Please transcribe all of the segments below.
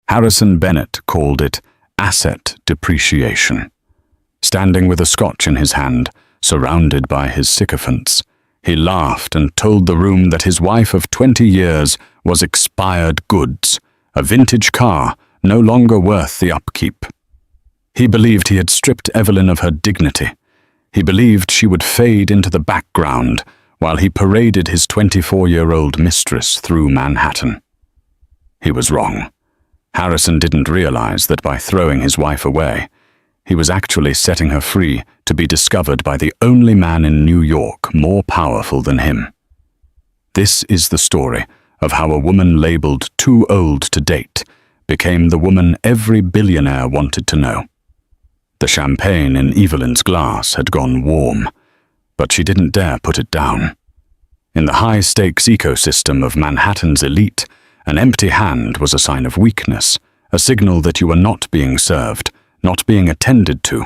Harrison Bennett called it asset depreciation. Standing with a scotch in his hand, surrounded by his sycophants, he laughed and told the room that his wife of 20 years was expired goods, a vintage car no longer worth the upkeep. He believed he had stripped Evelyn of her dignity. He believed she would fade into the background while he paraded his 24-year-old mistress through Manhattan. He was wrong. Harrison didn't realize that by throwing his wife away, he was actually setting her free to be discovered by the only man in New York more powerful than him. This is the story of how a woman labeled too old to date became the woman every billionaire wanted to know. The champagne in Evelyn's glass had gone warm, but she didn't dare put it down. In the high-stakes ecosystem of Manhattan's elite, an empty hand was a sign of weakness, a signal that you were not being served, not being attended to,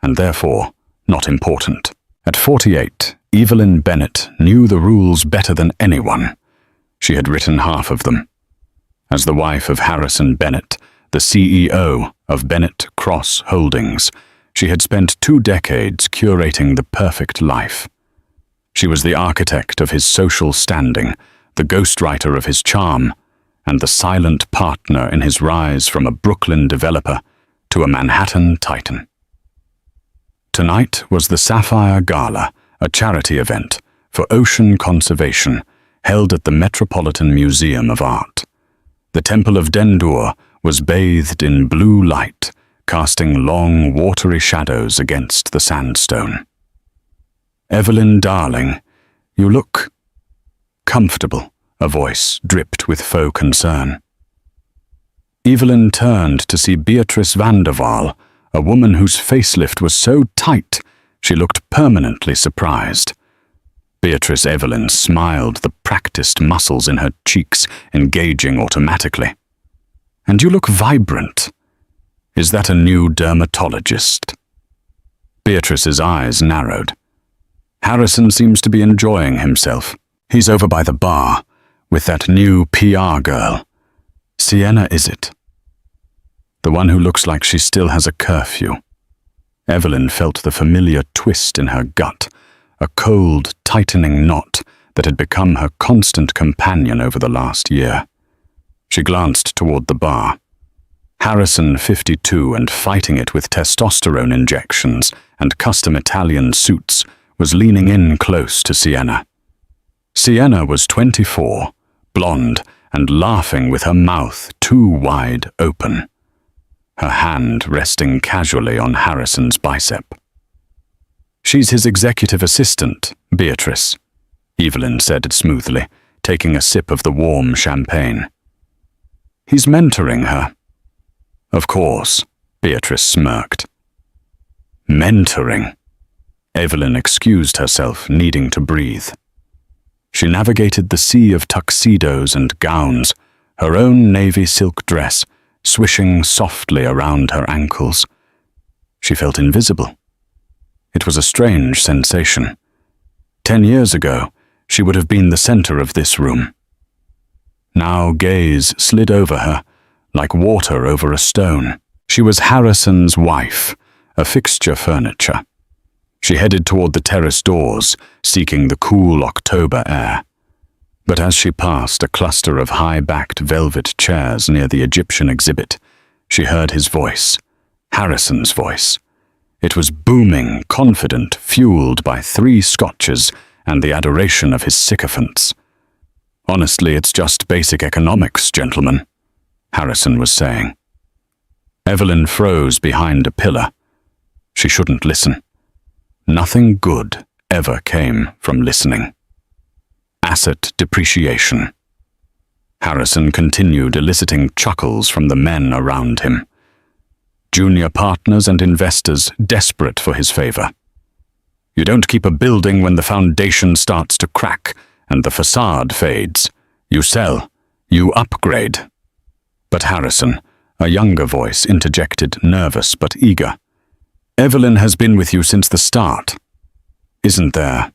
and therefore not important. At 48, Evelyn Bennett knew the rules better than anyone. She had written half of them. As the wife of Harrison Bennett, the CEO of Bennett Cross Holdings, she had spent 2 decades curating the perfect life. She was the architect of his social standing, the ghostwriter of his charm, and the silent partner in his rise from a Brooklyn developer to a Manhattan titan. Tonight was the Sapphire Gala, a charity event for ocean conservation held at the Metropolitan Museum of Art. The Temple of Dendur was bathed in blue light, casting long, watery shadows against the sandstone. "Evelyn, darling, you look comfortable," a voice dripped with faux concern. Evelyn turned to see Beatrice van der Waal, a woman whose facelift was so tight she looked permanently surprised. Beatrice Evelyn smiled, the practiced muscles in her cheeks engaging automatically. "And you look vibrant. Is that a new dermatologist?" Beatrice's eyes narrowed. "Harrison seems to be enjoying himself. He's over by the bar, with that new PR girl. Sienna, is it? The one who looks like she still has a curfew." Evelyn felt the familiar twist in her gut, a cold, tightening knot that had become her constant companion over the last year. She glanced toward the bar. Harrison, 52 and fighting it with testosterone injections and custom Italian suits, was leaning in close to Sienna. Sienna was 24, blonde, and laughing with her mouth too wide open, her hand resting casually on Harrison's bicep. "She's his executive assistant, Beatrice," Evelyn said smoothly, taking a sip of the warm champagne. "He's mentoring her." "Of course," Beatrice smirked. "Mentoring?" Evelyn excused herself, needing to breathe. She navigated the sea of tuxedos and gowns, her own navy silk dress swishing softly around her ankles. She felt invisible. It was a strange sensation. 10 years ago, she would have been the center of this room. Now gaze slid over her, like water over a stone. She was Harrison's wife, a fixture furniture. She headed toward the terrace doors, seeking the cool October air. But as she passed a cluster of high-backed velvet chairs near the Egyptian exhibit, she heard his voice, Harrison's voice. It was booming, confident, fueled by 3 scotches and the adoration of his sycophants. "Honestly, it's just basic economics, gentlemen," Harrison was saying. Evelyn froze behind a pillar. She shouldn't listen. Nothing good ever came from listening. Asset depreciation. Harrison continued eliciting chuckles from the men around him. Junior partners and investors desperate for his favor. You don't keep a building when the foundation starts to crack and the facade fades. You sell. You upgrade. But Harrison, a younger voice, interjected, nervous but eager. "Evelyn has been with you since the start. Isn't there,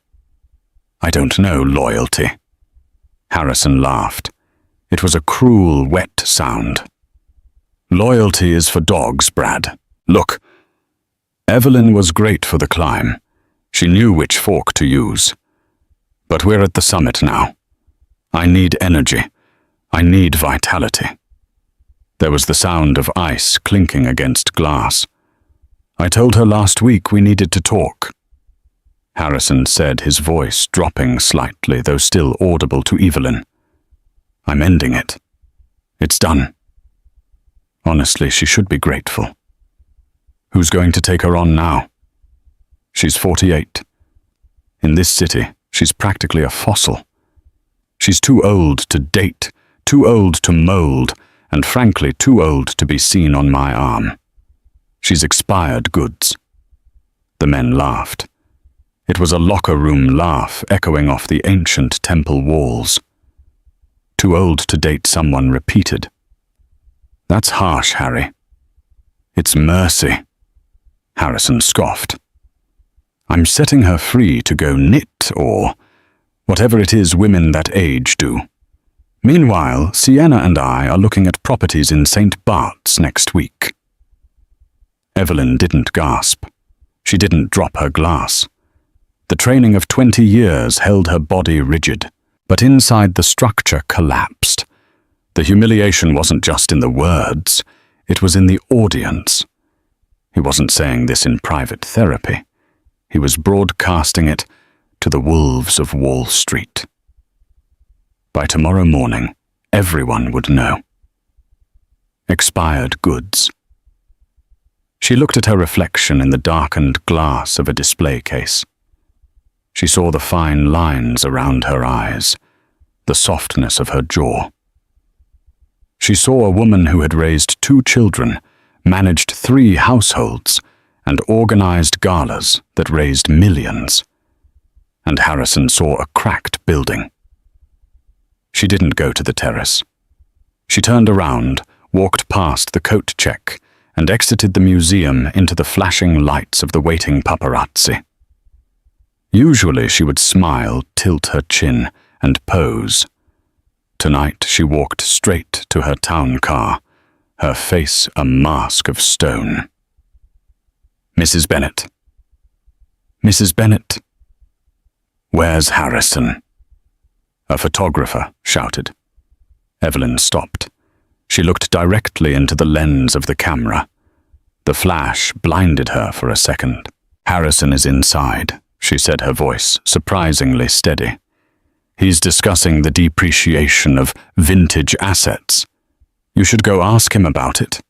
I don't know, loyalty?" Harrison laughed. It was a cruel, wet sound. Loyalty is for dogs, Brad. Look, Evelyn was great for the climb. She knew which fork to use. But we're at the summit now. I need energy. I need vitality. There was the sound of ice clinking against glass. I told her last week we needed to talk. Harrison said, his voice dropping slightly, though still audible to Evelyn. I'm ending it. It's done. Honestly, she should be grateful. Who's going to take her on now? She's 48. In this city, she's practically a fossil. She's too old to date, too old to mold, and frankly too old to be seen on my arm. She's expired goods. The men laughed. It was a locker room laugh echoing off the ancient temple walls. Too old to date someone repeated. That's harsh, Harry. It's mercy. Harrison scoffed. I'm setting her free to go knit or whatever it is women that age do. Meanwhile, Sienna and I are looking at properties in St. Bart's next week. Evelyn didn't gasp. She didn't drop her glass. The training of 20 years held her body rigid, but inside the structure collapsed. The humiliation wasn't just in the words, it was in the audience. He wasn't saying this in private therapy. He was broadcasting it to the wolves of Wall Street. By tomorrow morning, everyone would know. Expired goods. She looked at her reflection in the darkened glass of a display case. She saw the fine lines around her eyes, the softness of her jaw. She saw a woman who had raised 2 children, managed 3 households, and organized galas that raised millions. And Harrison saw a cracked building. She didn't go to the terrace. She turned around, walked past the coat check, and exited the museum into the flashing lights of the waiting paparazzi. Usually she would smile, tilt her chin, and pose. Tonight she walked straight to her town car, her face a mask of stone. Mrs. Bennet. Mrs. Bennet. Where's Harrison? A photographer shouted. Evelyn stopped. She looked directly into the lens of the camera. The flash blinded her for a second. Harrison is inside, she said, her voice surprisingly steady. He's discussing the depreciation of vintage assets. You should go ask him about it.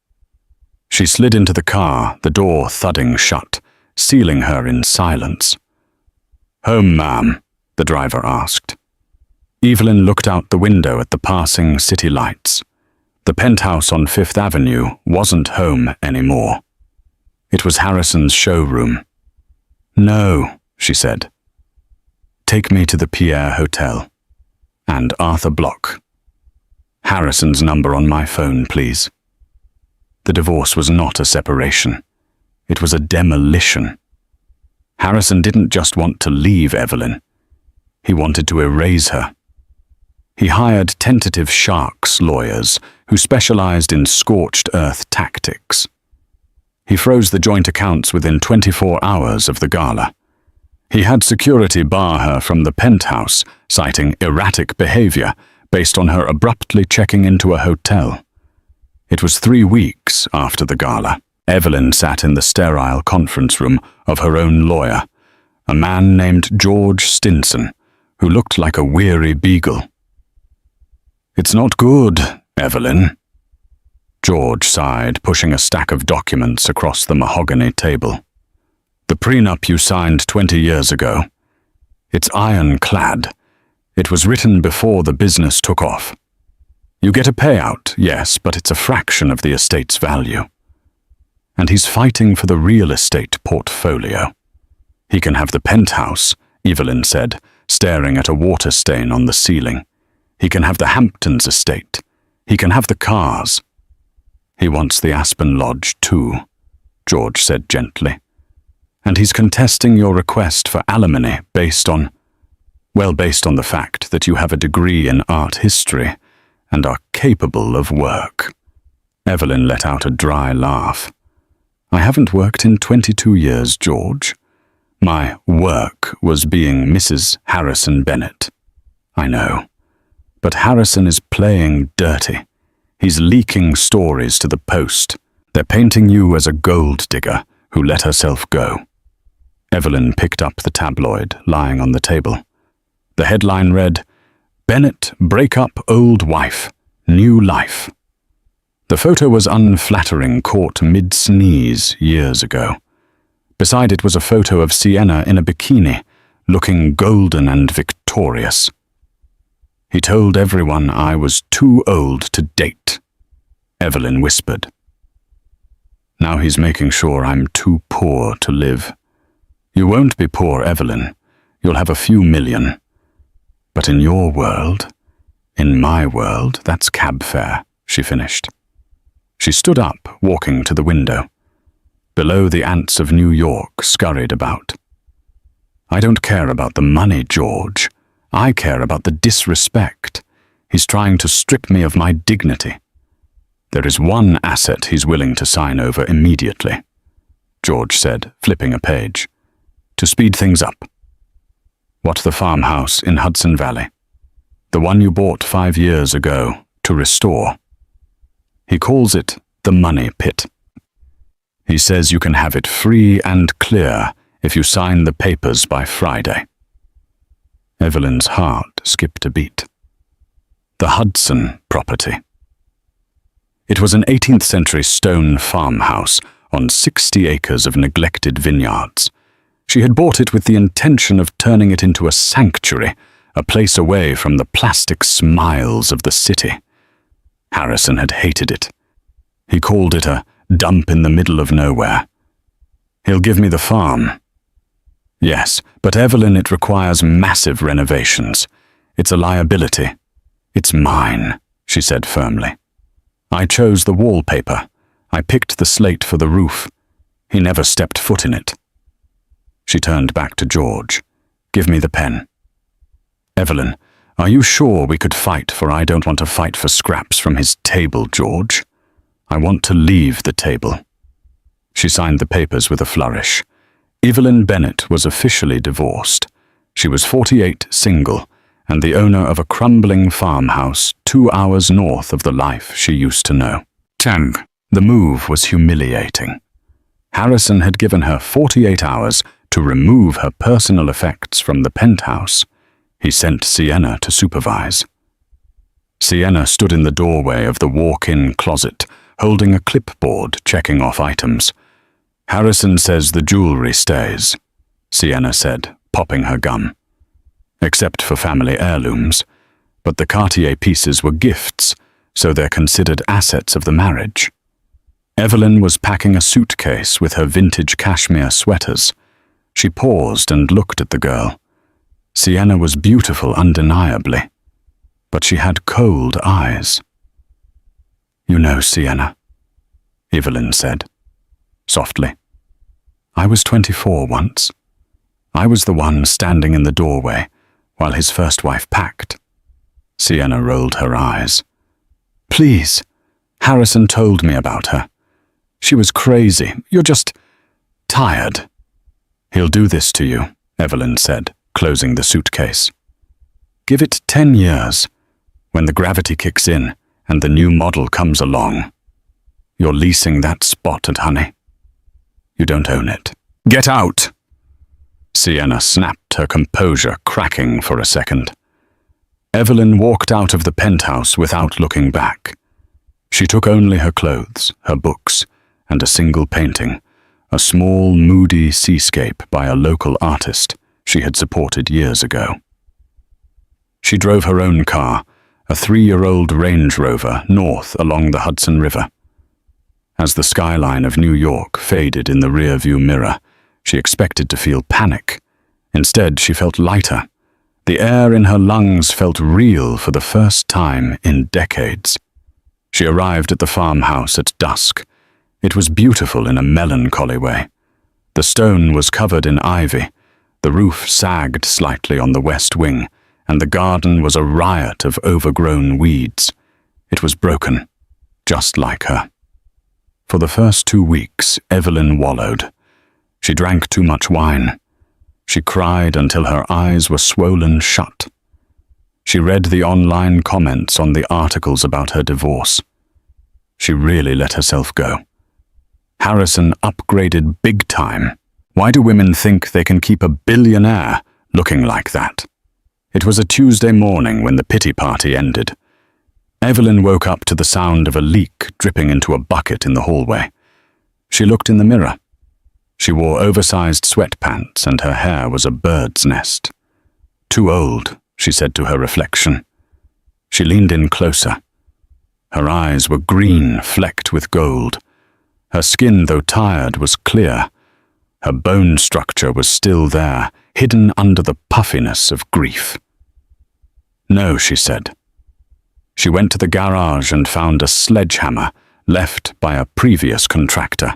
She slid into the car, the door thudding shut, sealing her in silence. Home, ma'am, the driver asked. Evelyn looked out the window at the passing city lights. The penthouse on Fifth Avenue wasn't home anymore. It was Harrison's showroom. No, she said. Take me to the Pierre Hotel. And Arthur Block. Harrison's number on my phone, please. The divorce was not a separation. It was a demolition. Harrison didn't just want to leave Evelyn. He wanted to erase her. He hired tentative sharks lawyers who specialized in scorched earth tactics. He froze the joint accounts within 24 hours of the gala. He had security bar her from the penthouse, citing erratic behavior based on her abruptly checking into a hotel. It was 3 weeks after the gala. Evelyn sat in the sterile conference room of her own lawyer, a man named George Stinson, who looked like a weary beagle. It's not good, Evelyn. George sighed, pushing a stack of documents across the mahogany table. The prenup you signed 20 years ago. It's ironclad. It was written before the business took off. You get a payout, yes, but it's a fraction of the estate's value. And he's fighting for the real estate portfolio. He can have the penthouse, Evelyn said, staring at a water stain on the ceiling. He can have the Hamptons estate. He can have the cars. He wants the Aspen Lodge too, George said gently. And he's contesting your request for alimony based on the fact that you have a degree in art history and are capable of work. Evelyn let out a dry laugh. I haven't worked in 22 years, George. My work was being Mrs. Harrison Bennett. I know. But Harrison is playing dirty. He's leaking stories to the Post. They're painting you as a gold digger who let herself go. Evelyn picked up the tabloid lying on the table. The headline read, "Bennett break up old wife, new life." The photo was unflattering, caught mid-sneeze years ago. Beside it was a photo of Sienna in a bikini, looking golden and victorious. "He told everyone I was too old to date," Evelyn whispered. "Now he's making sure I'm too poor to live." "You won't be poor, Evelyn. You'll have a few million. But in your world, in my world, that's cab fare," she finished. She stood up, walking to the window. Below, the ants of New York scurried about. "I don't care about the money, George. I care about the disrespect. He's trying to strip me of my dignity. There is one asset he's willing to sign over immediately," George said, flipping a page. "To speed things up." "What, the farmhouse in Hudson Valley? The one you bought 5 years ago to restore?" "He calls it the money pit. He says you can have it free and clear if you sign the papers by Friday." Evelyn's heart skipped a beat. The Hudson property. It was an 18th century stone farmhouse on 60 acres of neglected vineyards. She had bought it with the intention of turning it into a sanctuary, a place away from the plastic smiles of the city. Harrison had hated it. He called it a dump in the middle of nowhere. "He'll give me the farm." "Yes, but Evelyn, it requires massive renovations. It's a liability." "It's mine," she said firmly. "I chose the wallpaper. I picked the slate for the roof. He never stepped foot in it." She turned back to George. "Give me the pen." "Evelyn, are you sure we could fight, for I don't want to fight for scraps from his table, George. I want to leave the table." She signed the papers with a flourish. Evelyn Bennett was officially divorced. She was 48, single, and the owner of a crumbling farmhouse 2 hours north of the life she used to know. Chang. The move was humiliating. Harrison had given her 48 hours to remove her personal effects from the penthouse. He sent Sienna to supervise. Sienna stood in the doorway of the walk-in closet, holding a clipboard checking off items. "Harrison says the jewelry stays," Sienna said, popping her gum. "Except for family heirlooms. But the Cartier pieces were gifts, so they're considered assets of the marriage." Evelyn was packing a suitcase with her vintage cashmere sweaters. She paused and looked at the girl. Sienna was beautiful undeniably, but she had cold eyes. "You know, Sienna," Evelyn said, softly. "I was 24 once. I was the one standing in the doorway while his first wife packed." Sienna rolled her eyes. "Please, Harrison told me about her. She was crazy. You're just tired." "He'll do this to you," Evelyn said, closing the suitcase. "Give it 10 years. When the gravity kicks in and the new model comes along, you're leasing that spot at Honey. You don't own it. Get out!" Sienna snapped, her composure cracking for a second. Evelyn walked out of the penthouse without looking back. She took only her clothes, her books, and a single painting, a small, moody seascape by a local artist she had supported years ago. She drove her own car, a 3-year-old Range Rover, north along the Hudson River. As the skyline of New York faded in the rearview mirror, she expected to feel panic. Instead, she felt lighter. The air in her lungs felt real for the first time in decades. She arrived at the farmhouse at dusk. It was beautiful in a melancholy way. The stone was covered in ivy, the roof sagged slightly on the west wing, and the garden was a riot of overgrown weeds. It was broken, just like her. For the first 2 weeks, Evelyn wallowed. She drank too much wine. She cried until her eyes were swollen shut. She read the online comments on the articles about her divorce. She really let herself go. Harrison upgraded big time. Why do women think they can keep a billionaire looking like that? It was a Tuesday morning when the pity party ended. Evelyn woke up to the sound of a leak dripping into a bucket in the hallway. She looked in the mirror. She wore oversized sweatpants and her hair was a bird's nest. Too old, she said to her reflection. She leaned in closer. Her eyes were green, flecked with gold. Her skin, though tired, was clear. Her bone structure was still there, hidden under the puffiness of grief. No, she said. She went to the garage and found a sledgehammer left by a previous contractor.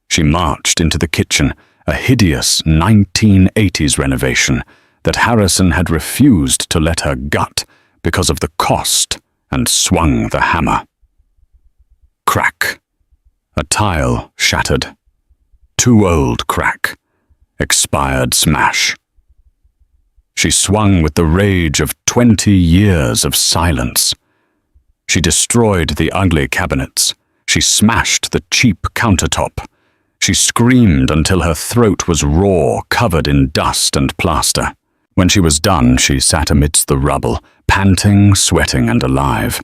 She marched into the kitchen, a hideous 1980s renovation that Harrison had refused to let her gut because of the cost, and swung the hammer. Crack. A tile shattered. Too old crack. Expired smash. She swung with the rage of 20 years of silence. She destroyed the ugly cabinets. She smashed the cheap countertop. She screamed until her throat was raw, covered in dust and plaster. When she was done, she sat amidst the rubble, panting, sweating, and alive.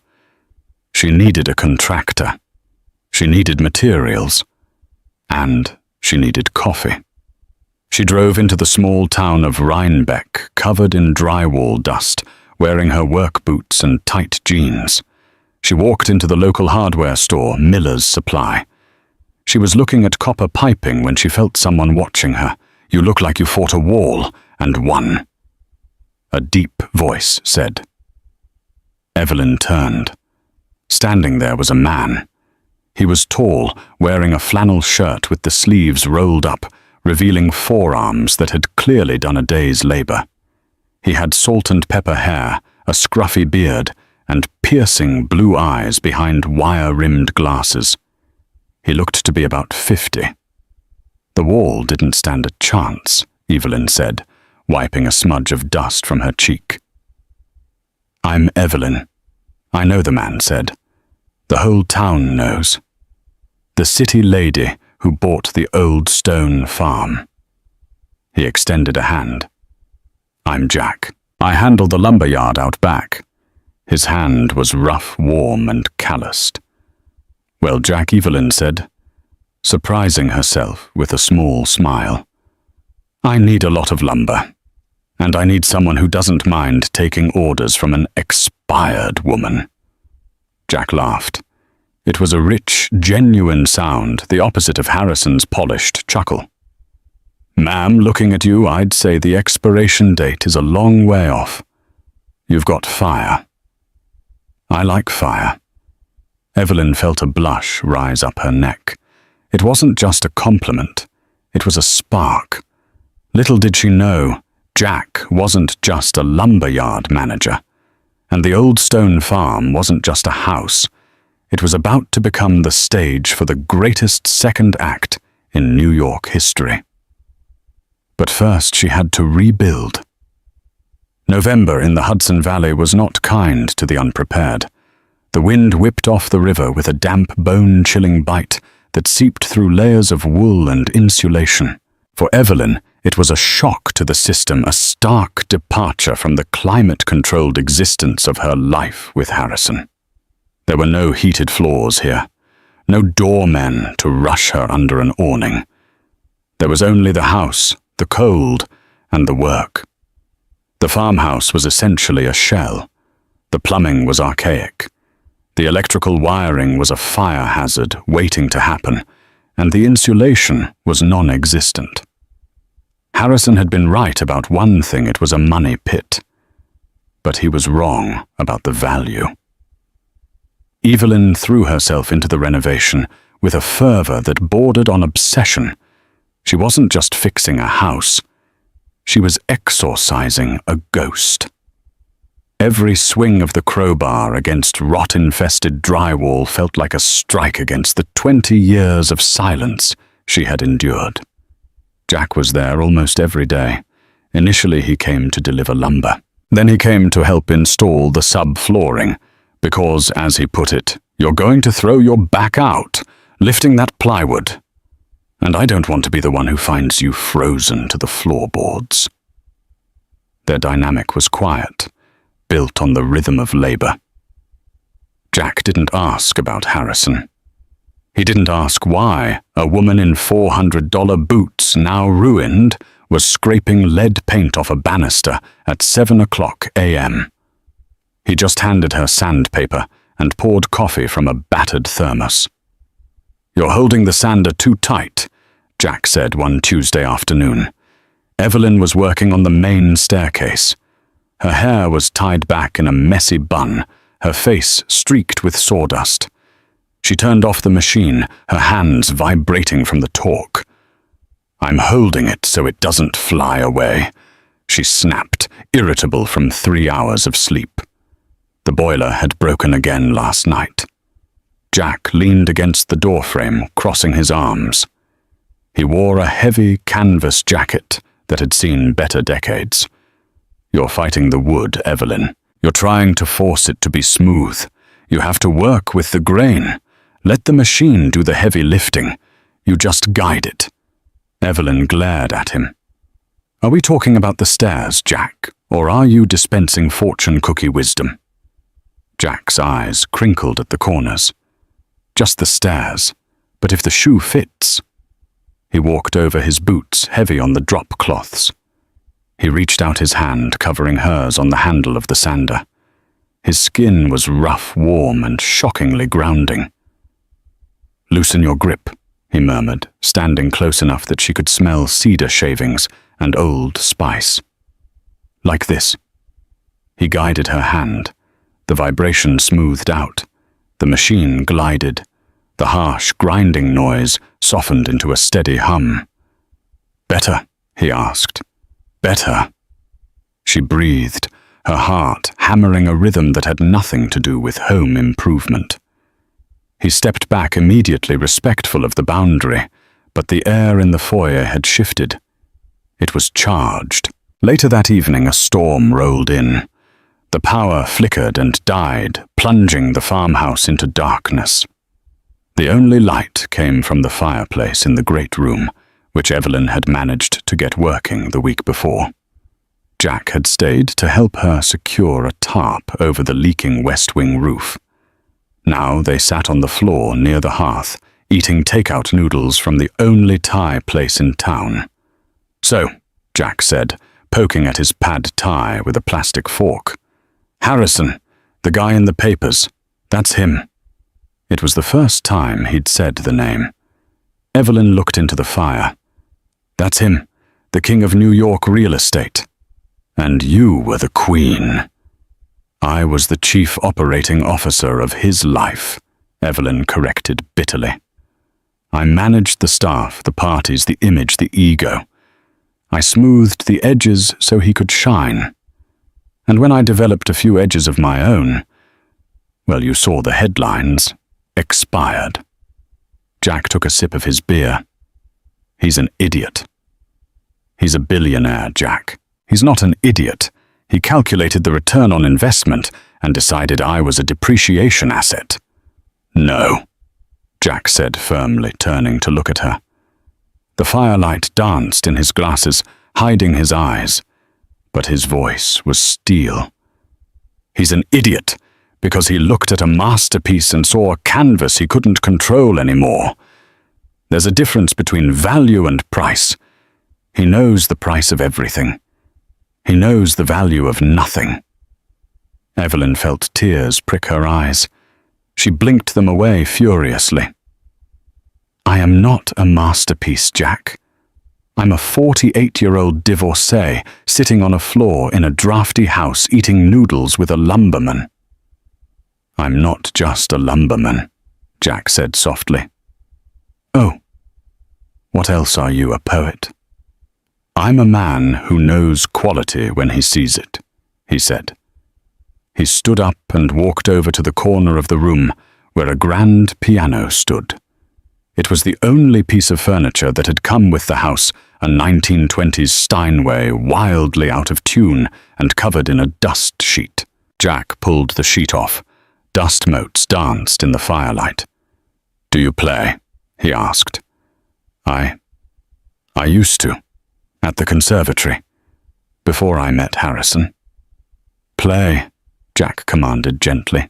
She needed a contractor. She needed materials. And she needed coffee. She drove into the small town of Rhinebeck, covered in drywall dust, wearing her work boots and tight jeans. She walked into the local hardware store, Miller's Supply. She was looking at copper piping when she felt someone watching her. "You look like you fought a wall and won." A deep voice said. Evelyn turned. Standing there was a man. He was tall, wearing a flannel shirt with the sleeves rolled up, revealing forearms that had clearly done a day's labor. He had salt and pepper hair, a scruffy beard, and piercing blue eyes behind wire-rimmed glasses. He looked to be about 50. The wall didn't stand a chance, Evelyn said, wiping a smudge of dust from her cheek. "I'm Evelyn." "I know," the man said. "The whole town knows. The city lady who bought the old stone farm." He extended a hand. "I'm Jack. I handle the lumber yard out back." His hand was rough, warm, and calloused. "Well, Jack," Evelyn said, surprising herself with a small smile. "I need a lot of lumber, and I need someone who doesn't mind taking orders from an expired woman." Jack laughed. It was a rich, genuine sound, the opposite of Harrison's polished chuckle. "Ma'am, looking at you, I'd say the expiration date is a long way off. You've got fire." "I like fire." Evelyn felt a blush rise up her neck. It wasn't just a compliment. It was a spark. Little did she know, Jack wasn't just a lumberyard manager. And the old stone farm wasn't just a house. It was about to become the stage for the greatest second act in New York history. But first she had to rebuild. November in the Hudson Valley was not kind to the unprepared. The wind whipped off the river with a damp, bone-chilling bite that seeped through layers of wool and insulation. For Evelyn, it was a shock to the system, a stark departure from the climate-controlled existence of her life with Harrison. There were no heated floors here, no doormen to rush her under an awning. There was only the house, the cold, and the work. The farmhouse was essentially a shell. The plumbing was archaic. The electrical wiring was a fire hazard waiting to happen, and the insulation was non-existent. Harrison had been right about one thing: it was a money pit. But he was wrong about the value. Evelyn threw herself into the renovation with a fervor that bordered on obsession. She wasn't just fixing a house. She was exorcising a ghost. Every swing of the crowbar against rot-infested drywall felt like a strike against the 20 years of silence she had endured. Jack was there almost every day. Initially, he came to deliver lumber. Then he came to help install the subflooring, because, as he put it, "You're going to throw your back out, lifting that plywood. And I don't want to be the one who finds you frozen to the floorboards." Their dynamic was quiet, built on the rhythm of labor. Jack didn't ask about Harrison. He didn't ask why a woman in $400 boots, now ruined, was scraping lead paint off a banister at 7 a.m. He just handed her sandpaper and poured coffee from a battered thermos. "You're holding the sander too tight," Jack said one Tuesday afternoon. Evelyn was working on the main staircase. Her hair was tied back in a messy bun, her face streaked with sawdust. She turned off the machine, her hands vibrating from the torque. "I'm holding it so it doesn't fly away," she snapped, irritable from 3 hours of sleep. The boiler had broken again last night. Jack leaned against the doorframe, crossing his arms. He wore a heavy canvas jacket that had seen better decades. "You're fighting the wood, Evelyn. You're trying to force it to be smooth. You have to work with the grain. Let the machine do the heavy lifting. You just guide it." Evelyn glared at him. "Are we talking about the stairs, Jack, or are you dispensing fortune cookie wisdom?" Jack's eyes crinkled at the corners. "Just the stairs, but if the shoe fits." He walked over his boots, heavy on the drop cloths. He reached out his hand, covering hers on the handle of the sander. His skin was rough, warm, and shockingly grounding. "Loosen your grip," he murmured, standing close enough that she could smell cedar shavings and old spice. "Like this." He guided her hand. The vibration smoothed out. The machine glided. The harsh, grinding noise softened into a steady hum. "Better?" he asked. "Better?" She breathed, her heart hammering a rhythm that had nothing to do with home improvement. He stepped back immediately, respectful of the boundary, but the air in the foyer had shifted. It was charged. Later that evening, a storm rolled in. The power flickered and died, plunging the farmhouse into darkness. The only light came from the fireplace in the great room, which Evelyn had managed to get working the week before. Jack had stayed to help her secure a tarp over the leaking West Wing roof. Now they sat on the floor near the hearth, eating takeout noodles from the only Thai place in town. "So," Jack said, poking at his pad Thai with a plastic fork. "Harrison, the guy in the papers, that's him." It was the first time he'd said the name. Evelyn looked into the fire. "That's him, the king of New York real estate. And you were the queen." "I was the chief operating officer of his life," Evelyn corrected bitterly. "I managed the staff, the parties, the image, the ego. I smoothed the edges so he could shine. And when I developed a few edges of my own, well, you saw the headlines. Expired." Jack took a sip of his beer. "He's an idiot." "He's a billionaire, Jack. He's not an idiot. He calculated the return on investment and decided I was a depreciation asset." "No," Jack said firmly, turning to look at her. The firelight danced in his glasses, hiding his eyes, but his voice was steel. "He's an idiot because he looked at a masterpiece and saw a canvas he couldn't control anymore. There's a difference between value and price. He knows the price of everything. He knows the value of nothing." Evelyn felt tears prick her eyes. She blinked them away furiously. "I am not a masterpiece, Jack. I'm a 48-year-old divorcee sitting on a floor in a drafty house eating noodles with a lumberman." "I'm not just a lumberman," Jack said softly. "Oh, what else are you, a poet?" "I'm a man who knows quality when he sees it," he said. He stood up and walked over to the corner of the room where a grand piano stood. It was the only piece of furniture that had come with the house, a 1920s Steinway wildly out of tune and covered in a dust sheet. Jack pulled the sheet off. Dust motes danced in the firelight. "Do you play?" he asked. I used to, at the conservatory, before I met Harrison." "Play," Jack commanded gently.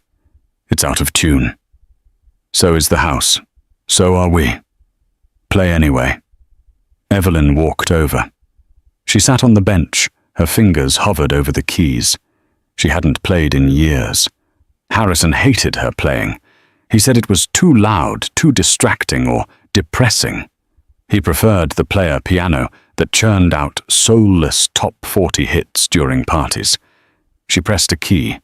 "It's out of tune. So is the house. So are we. Play anyway." Evelyn walked over. She sat on the bench, her fingers hovered over the keys. She hadn't played in years. Harrison hated her playing. He said it was too loud, too distracting, or depressing. He preferred the player piano that churned out soulless top 40 hits during parties. She pressed a key.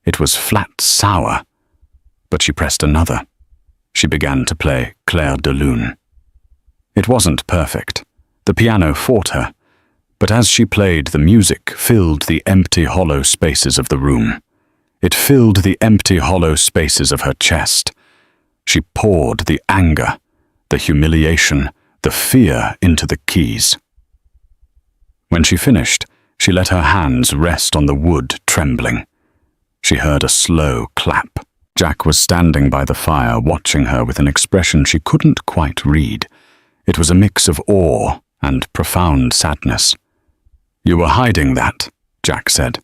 It was flat sour. But she pressed another. She began to play Clair de Lune. It wasn't perfect. The piano fought her. But as she played, the music filled the empty, hollow spaces of the room. It filled the empty, hollow spaces of her chest. She poured the anger, the humiliation, the fear into the keys. When she finished, she let her hands rest on the wood, trembling. She heard a slow clap. Jack was standing by the fire, watching her with an expression she couldn't quite read. It was a mix of awe and profound sadness. "You were hiding that," Jack said.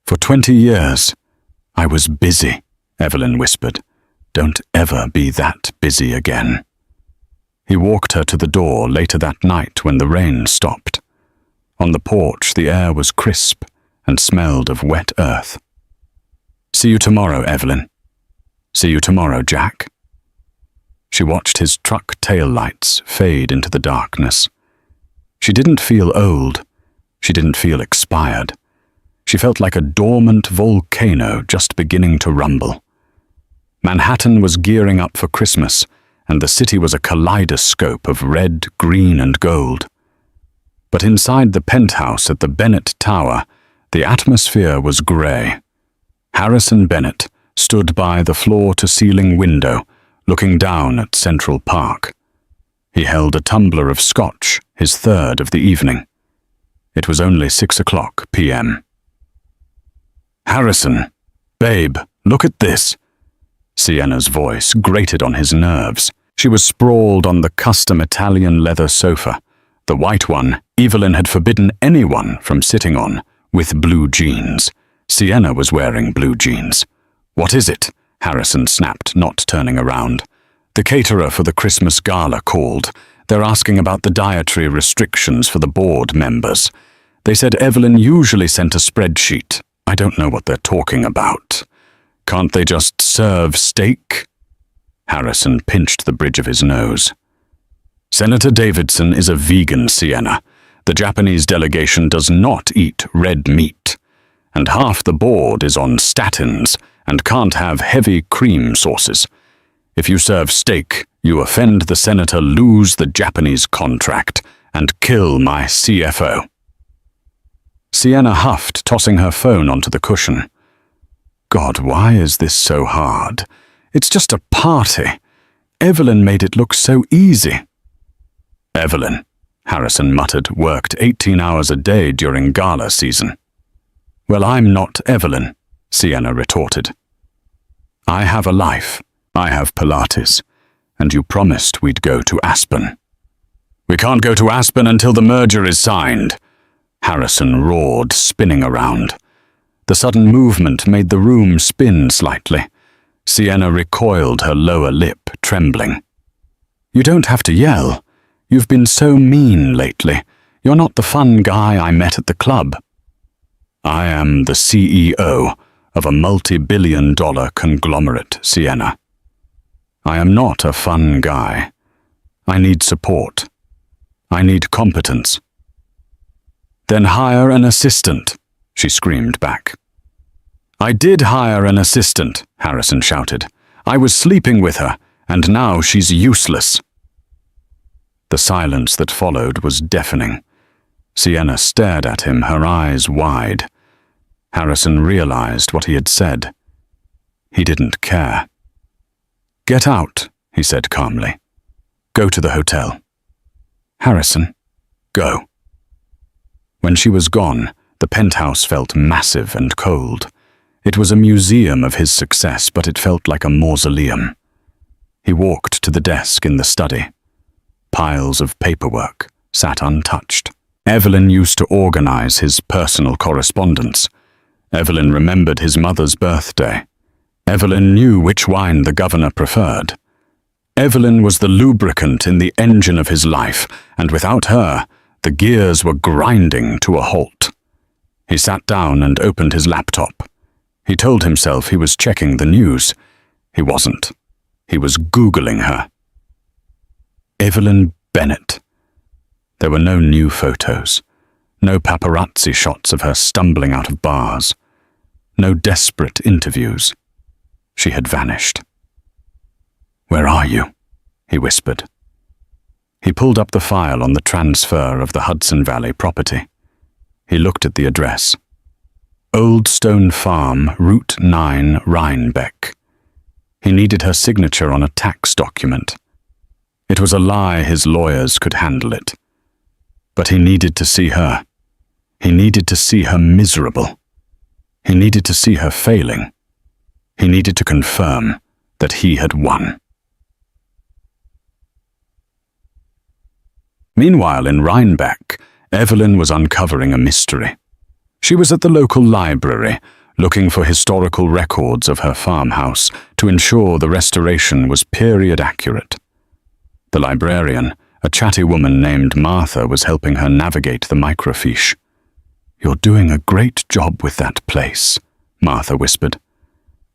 "For 20 years. I was busy," Evelyn whispered. "Don't ever be that busy again." He walked her to the door later that night when the rain stopped. On the porch, the air was crisp and smelled of wet earth. "See you tomorrow, Evelyn. See you tomorrow, Jack." She watched his truck taillights fade into the darkness. She didn't feel old. She didn't feel expired. She felt like a dormant volcano just beginning to rumble. Manhattan was gearing up for Christmas, and the city was a kaleidoscope of red, green, and gold. But inside the penthouse at the Bennett Tower, the atmosphere was grey. Harrison Bennett stood by the floor-to-ceiling window, looking down at Central Park. He held a tumbler of scotch, his third of the evening. It was only 6:00 p.m. "Harrison, babe, look at this." Sienna's voice grated on his nerves. She was sprawled on the custom Italian leather sofa, the white one Evelyn had forbidden anyone from sitting on, with blue jeans. Sienna was wearing blue jeans. "What is it?" Harrison snapped, not turning around. "The caterer for the Christmas gala called. They're asking about the dietary restrictions for the board members. They said Evelyn usually sent a spreadsheet. I don't know what they're talking about. Can't they just serve steak?" Harrison pinched the bridge of his nose. "Senator Davidson is a vegan, Sienna. The Japanese delegation does not eat red meat. And half the board is on statins and can't have heavy cream sauces. If you serve steak, you offend the senator, lose the Japanese contract, and kill my CFO." Sienna huffed, tossing her phone onto the cushion. "God, why is this so hard? It's just a party. Evelyn made it look so easy." "Evelyn," Harrison muttered, "worked 18 hours a day during gala season." "Well, I'm not Evelyn," Sienna retorted. "I have a life. I have Pilates. And you promised we'd go to Aspen." "We can't go to Aspen until the merger is signed," Harrison roared, spinning around. The sudden movement made the room spin slightly. Sienna recoiled, her lower lip trembling. "You don't have to yell. You've been so mean lately. You're not the fun guy I met at the club." "I am the CEO of a multi-billion-dollar conglomerate, Sienna. I am not a fun guy. I need support. I need competence." "Then hire an assistant," she screamed back. "I did hire an assistant," Harrison shouted. "I was sleeping with her, and now she's useless." The silence that followed was deafening. Sienna stared at him, her eyes wide. Harrison realized what he had said. He didn't care. "Get out," he said calmly. "Go to the hotel." "Harrison, go." When she was gone, the penthouse felt massive and cold. It was a museum of his success, but it felt like a mausoleum. He walked to the desk in the study. Piles of paperwork sat untouched. Evelyn used to organize his personal correspondence. Evelyn remembered his mother's birthday. Evelyn knew which wine the governor preferred. Evelyn was the lubricant in the engine of his life, and without her, the gears were grinding to a halt. He sat down and opened his laptop. He told himself he was checking the news. He wasn't. He was Googling her. Evelyn Bennett. There were no new photos, no paparazzi shots of her stumbling out of bars, no desperate interviews. She had vanished. "Where are you?" he whispered. He pulled up the file on the transfer of the Hudson Valley property. He looked at the address. Old Stone Farm, Route 9, Rhinebeck. He needed her signature on a tax document. It was a lie his lawyers could handle it. But he needed to see her. He needed to see her miserable. He needed to see her failing. He needed to confirm that he had won. Meanwhile, in Rhinebeck, Evelyn was uncovering a mystery. She was at the local library, looking for historical records of her farmhouse to ensure the restoration was period accurate. The librarian, a chatty woman named Martha, was helping her navigate the microfiche. "You're doing a great job with that place," Martha whispered.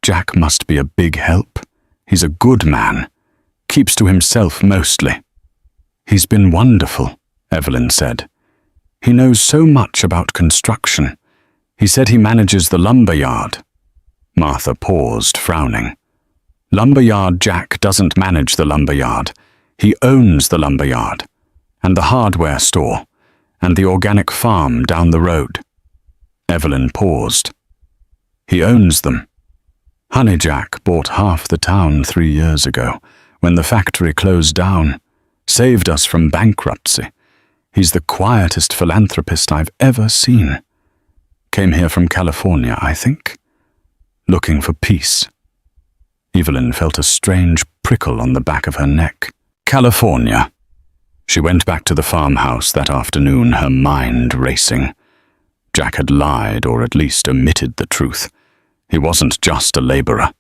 "Jack must be a big help. He's a good man. Keeps to himself mostly." "He's been wonderful," Evelyn said. "He knows so much about construction. He said he manages the lumber yard." Martha paused, frowning. "Lumberyard Jack doesn't manage the lumber yard. He owns the lumber yard, and the hardware store, and the organic farm down the road." Evelyn paused. "He owns them. Honey Jack bought half the town 3 years ago, when the factory closed down, saved us from bankruptcy. He's the quietest philanthropist I've ever seen. Came here from California, I think, looking for peace." Evelyn felt a strange prickle on the back of her neck. California. She went back to the farmhouse that afternoon, her mind racing. Jack had lied, or at least omitted the truth. He wasn't just a laborer.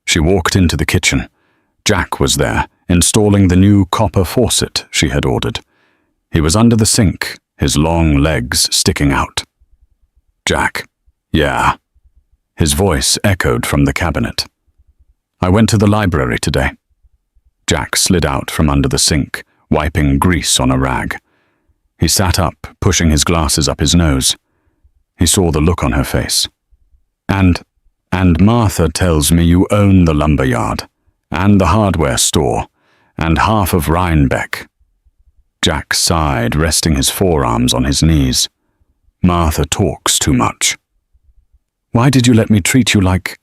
She walked into the kitchen. Jack was there, installing the new copper faucet she had ordered. He was under the sink, his long legs sticking out. "Jack." "Yeah." His voice echoed from the cabinet. "I went to the library today." Jack slid out from under the sink, wiping grease on a rag. He sat up, pushing his glasses up his nose. He saw the look on her face. And Martha tells me you own the lumber yard, and the hardware store, and half of Rhinebeck." Jack sighed, resting his forearms on his knees. "Martha talks too much." "Why did you let me treat you like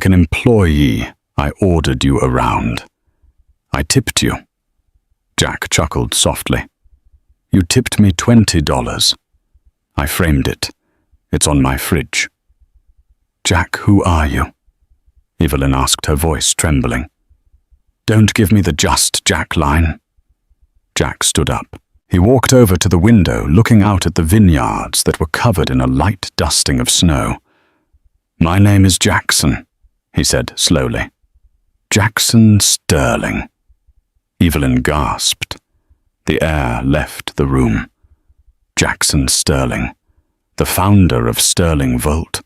an employee? I ordered you around. I tipped you." Jack chuckled softly. "You tipped me $20. I framed it. It's on my fridge." "Jack, who are you?" Evelyn asked, her voice trembling. "Don't give me the just Jack line." Jack stood up. He walked over to the window, looking out at the vineyards that were covered in a light dusting of snow. "My name is Jackson," he said slowly. "Jackson Sterling." Evelyn gasped. The air left the room. Jackson Sterling, the founder of Sterling Volt,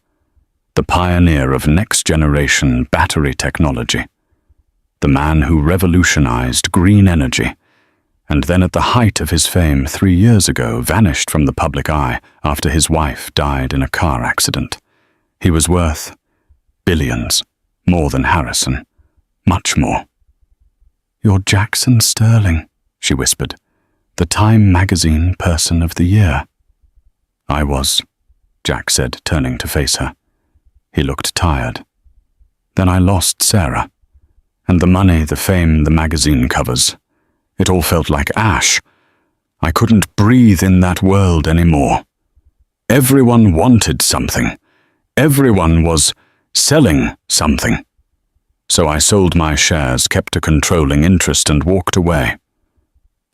the pioneer of next-generation battery technology, the man who revolutionized green energy, and then at the height of his fame 3 years ago vanished from the public eye after his wife died in a car accident. He was worth billions, more than Harrison, much more. "You're Jackson Sterling," she whispered, "the Time magazine Person of the Year." "I was." Jack said, turning to face her. He looked tired. Then I lost Sarah. And the money, the fame, the magazine covers. It all felt like ash. I couldn't breathe in that world anymore. Everyone wanted something. Everyone was selling something. So I sold my shares, kept a controlling interest, and walked away.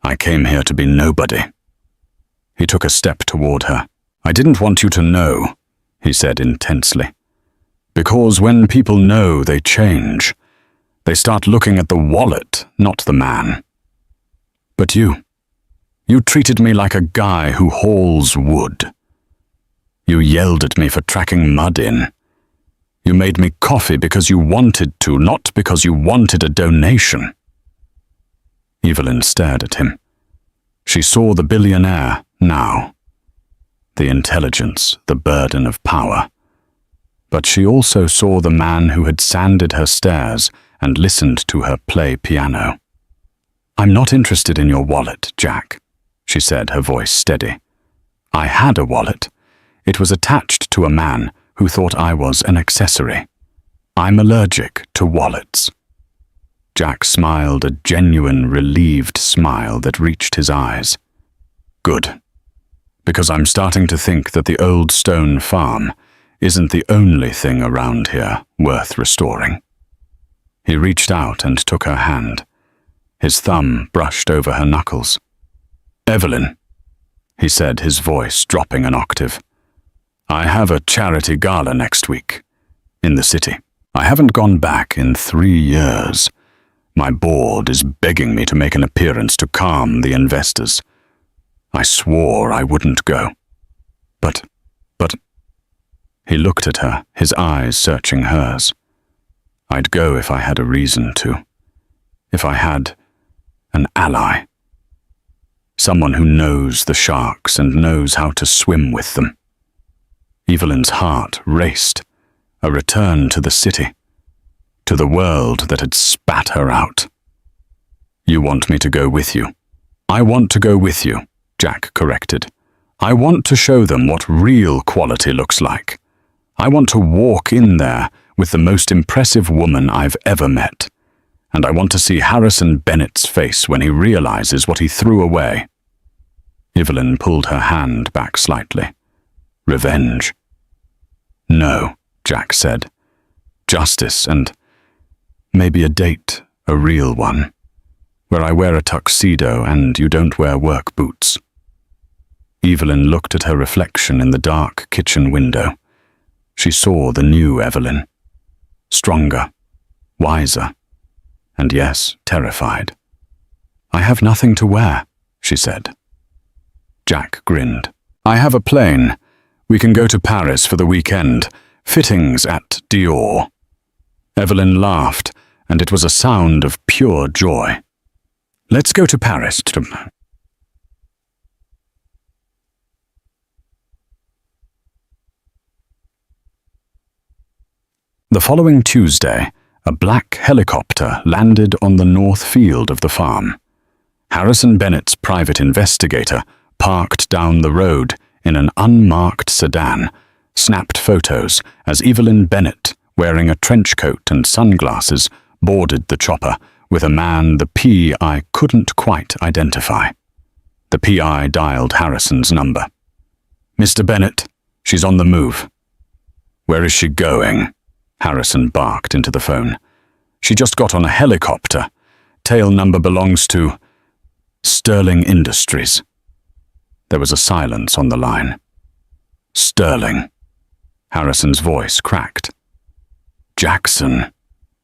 I came here to be nobody. He took a step toward her. I didn't want you to know, he said intensely. Because when people know, they change. They start looking at the wallet, not the man. But you treated me like a guy who hauls wood. You yelled at me for tracking mud in. You made me coffee because you wanted to, not because you wanted a donation. Evelyn stared at him. She saw the billionaire now. The intelligence, the burden of power. But she also saw the man who had sanded her stairs and listened to her play piano. I'm not interested in your wallet, Jack, she said, her voice steady. I had a wallet. It was attached to a man who thought I was an accessory. I'm allergic to wallets. Jack smiled, a genuine, relieved smile that reached his eyes. Good. Because I'm starting to think that the old stone farm isn't the only thing around here worth restoring. He reached out and took her hand. His thumb brushed over her knuckles. Evelyn, he said, his voice dropping an octave. I have a charity gala next week, in the city. I haven't gone back in 3 years. My board is begging me to make an appearance to calm the investors. I swore I wouldn't go. But... He looked at her, his eyes searching hers. I'd go if I had a reason to. If I had an ally. Someone who knows the sharks and knows how to swim with them. Evelyn's heart raced. A return to the city. To the world that had spat her out. You want me to go with you? I want to go with you, Jack corrected. I want to show them what real quality looks like. I want to walk in there with the most impressive woman I've ever met. And I want to see Harrison Bennett's face when he realizes what he threw away. Evelyn pulled her hand back slightly. Revenge. No, Jack said. Justice and maybe a date, a real one, where I wear a tuxedo and you don't wear work boots. Evelyn looked at her reflection in the dark kitchen window. She saw the new Evelyn. Stronger, wiser, and yes, terrified. I have nothing to wear, she said. Jack grinned. I have a plane. We can go to Paris for the weekend. Fittings at Dior. Evelyn laughed, and it was a sound of pure joy. Let's go to Paris. The following Tuesday, a black helicopter landed on the north field of the farm. Harrison Bennett's private investigator parked down the road in an unmarked sedan, snapped photos as Evelyn Bennett, wearing a trench coat and sunglasses, boarded the chopper with a man the PI couldn't quite identify. The PI dialed Harrison's number. Mr. Bennett, she's on the move. Where is she going? Harrison barked into the phone. She just got on a helicopter. Tail number belongs to Sterling Industries. There was a silence on the line. Sterling. Harrison's voice cracked. Jackson.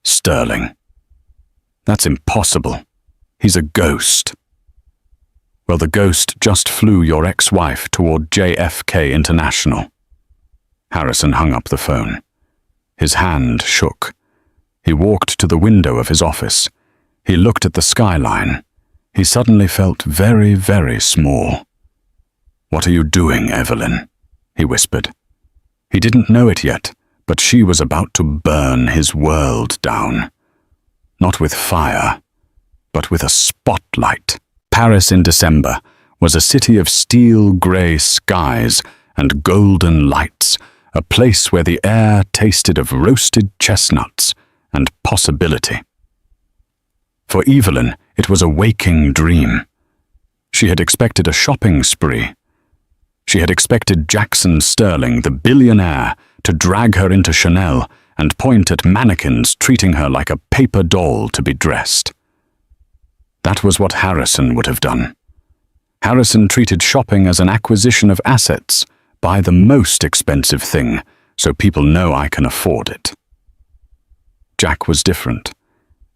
Sterling. That's impossible. He's a ghost. Well, the ghost just flew your ex-wife toward JFK International. Harrison hung up the phone. His hand shook. He walked to the window of his office. He looked at the skyline. He suddenly felt very, very small. What are you doing, Evelyn? He whispered. He didn't know it yet, but she was about to burn his world down. Not with fire, but with a spotlight. Paris in December was a city of steel-gray skies and golden lights, a place where the air tasted of roasted chestnuts and possibility. For Evelyn, it was a waking dream. She had expected a shopping spree. She had expected Jackson Sterling, the billionaire, to drag her into Chanel and point at mannequins treating her like a paper doll to be dressed. That was what Harrison would have done. Harrison treated shopping as an acquisition of assets. Buy the most expensive thing, so people know I can afford it. Jack was different.